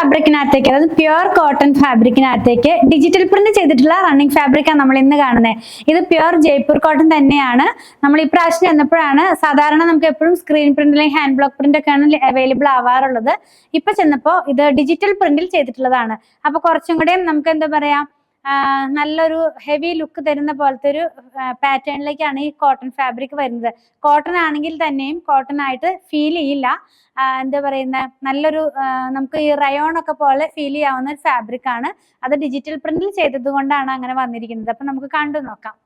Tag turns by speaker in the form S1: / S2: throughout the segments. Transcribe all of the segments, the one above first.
S1: ഫാബ്രിക്കിനകത്തേക്ക്, അതായത് pure cotton ഫാബ്രിക്കിനകത്തേക്ക് digital print ചെയ്തിട്ടുള്ള running ഫാബ്രിക്കാണ് നമ്മൾ ഇന്ന് കാണുന്നത്. ഇത് പ്യുവർ ജയ്പൂർ കോട്ടൺ തന്നെയാണ്. നമ്മൾ ഈ പ്രാവശ്യം ചെന്നപ്പോഴാണ്, സാധാരണ നമുക്ക് എപ്പോഴും സ്ക്രീൻ പ്രിന്റ് അല്ലെങ്കിൽ ഹാൻഡ് ബ്ലോക്ക് പ്രിന്റ് ഒക്കെയാണ് അവൈലബിൾ ആവാറുള്ളത്. ഇപ്പൊ ചെന്നപ്പോൾ ഇത് ഡിജിറ്റൽ പ്രിന്റിൽ ചെയ്തിട്ടുള്ളതാണ്. അപ്പൊ കുറച്ചും കൂടെ നമുക്ക് എന്താ പറയാ, നല്ലൊരു ഹെവി ലുക്ക് തരുന്ന പോലത്തെ ഒരു പാറ്റേണിലേക്കാണ് ഈ കോട്ടൺ ഫാബ്രിക് വരുന്നത്. കോട്ടൺ ആണെങ്കിൽ തന്നെയും കോട്ടൺ ആയിട്ട് ഫീൽ ചെയ്യില്ല. എന്താ പറയുന്ന നല്ലൊരു നമുക്ക് ഈ റയോൺ ഒക്കെ പോലെ ഫീൽ ചെയ്യാവുന്ന ഒരു ഫാബ്രിക് ആണ്. അത് ഡിജിറ്റൽ പ്രിന്റിൽ ചെയ്തത് കൊണ്ടാണ് അങ്ങനെ വന്നിരിക്കുന്നത്. അപ്പൊ നമുക്ക് കണ്ടു നോക്കാം.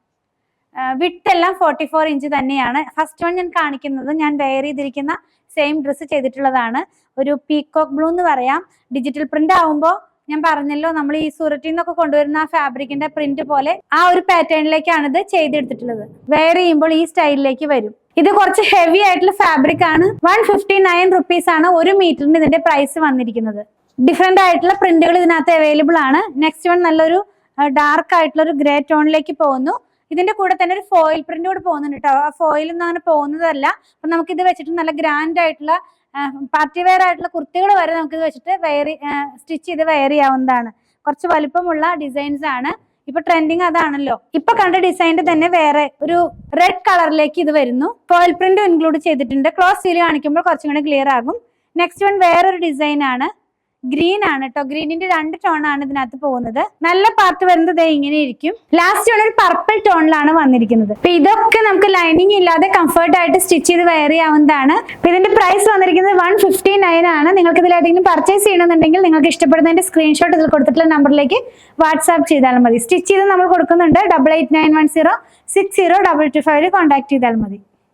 S1: വിഡ്ത്ത് എല്ലാം 44 ഇഞ്ച് തന്നെയാണ്. ഫസ്റ്റ് വൺ ഞാൻ കാണിക്കുന്നത് ഞാൻ വെയർ ചെയ്തിരിക്കുന്ന സെയിം ഡ്രസ്സ് ചെയ്തിട്ടുള്ളതാണ്. ഒരു പീകോക്ക് ബ്ലൂ എന്ന് പറയാം. ഡിജിറ്റൽ പ്രിന്റ് ആവുമ്പോൾ ഞാൻ പറഞ്ഞല്ലോ, നമ്മൾ ഈ സൂററ്റിൽ നിന്നൊക്കെ കൊണ്ടുവരുന്ന ആ ഫാബ്രിക്കിന്റെ പ്രിന്റ് പോലെ ആ ഒരു പാറ്റേണിലേക്കാണ് ഇത് ചെയ്തെടുത്തിട്ടുള്ളത്. വെയർ ചെയ്യുമ്പോൾ ഈ സ്റ്റൈലിലേക്ക് വരും. ഇത് കുറച്ച് ഹെവി ആയിട്ടുള്ള ഫാബ്രിക് ആണ്. 159 റുപ്പീസ് ആണ് ഒരു മീറ്ററിന് ഇതിന്റെ പ്രൈസ് വന്നിരിക്കുന്നത്. ഡിഫറെന്റ് ആയിട്ടുള്ള പ്രിന്റുകൾ ഇതിനകത്ത് അവൈലബിൾ ആണ്. നെക്സ്റ്റ് വൺ നല്ലൊരു ഡാർക്ക് ആയിട്ടുള്ള ഒരു ഗ്രേ ടോണിലേക്ക് പോകുന്നു. ഇതിന്റെ കൂടെ തന്നെ ഒരു ഫോയിൽ പ്രിന്റ് കൂടെ പോകുന്നുണ്ട് കേട്ടോ. ആ ഫോയിൽ ഒന്നും അങ്ങനെ പോകുന്നതല്ല. അപ്പൊ നമുക്ക് ഇത് വെച്ചിട്ട് നല്ല ഗ്രാൻഡ് ആയിട്ടുള്ള പാർട്ടി വെയർ ആയിട്ടുള്ള കുർത്തികൾ വരെ നമുക്ക് വെച്ചിട്ട് സ്റ്റിച്ച് ചെയ്ത് വെയർ ചെയ്യാവുന്നതാണ്. കുറച്ച് വലിപ്പമുള്ള ഡിസൈൻസ് ആണ്. ഇപ്പൊ ട്രെൻഡിങ് അതാണല്ലോ. ഇപ്പൊ കണ്ട ഡിസൈനിന്റെ തന്നെ വേറെ ഒരു റെഡ് കളറിലേക്ക് ഇത് വരുന്നു. ഫോയിൽ പ്രിന്റ് ഇൻക്ലൂഡ് ചെയ്തിട്ടുണ്ട്. ക്ലോസ് സീൽ കാണിക്കുമ്പോൾ കുറച്ചും കൂടി ക്ലിയർ ആകും. നെക്സ്റ്റ് വൺ വേറൊരു ഡിസൈൻ ആണ്. ഗ്രീൻ ആണ് കേട്ടോ. ഗ്രീനിന്റെ 2 ടോൺ ആണ് ഇതിനകത്ത് പോകുന്നത്. നല്ല പാർട്ട് വരുന്നത് ഇങ്ങനെ ഇരിക്കും. ലാസ്റ്റ് ഒരു പർപ്പിൾ ടോണിലാണ് വന്നിരിക്കുന്നത്. അപ്പൊ ഇതൊക്കെ നമുക്ക് ലൈനിങ് ഇല്ലാതെ കംഫർട്ട് ആയിട്ട് സ്റ്റിച്ച് ചെയ്ത് വെയർ ചെയ്യാവുന്നതാണ്. അപ്പൊ ഇതിന്റെ പ്രൈസ് വന്നിരിക്കുന്നത് 159 ആണ്. നിങ്ങൾക്ക് ഇതിൽ ഏതെങ്കിലും പർച്ചേസ് ചെയ്യണമെന്നുണ്ടെങ്കിൽ നിങ്ങൾക്ക് ഇഷ്ടപ്പെടുന്നതിന്റെ സ്ക്രീൻഷോട്ട് ഇതിൽ കൊടുത്തിട്ടുള്ള നമ്പറിലേക്ക് വാട്സ്ആപ്പ് ചെയ്താൽ മതി. സ്റ്റിച്ച് ചെയ്ത് നമ്മൾ കൊടുക്കുന്നുണ്ട്. 8891060225 കോൺടാക്ട് ചെയ്താൽ മതി.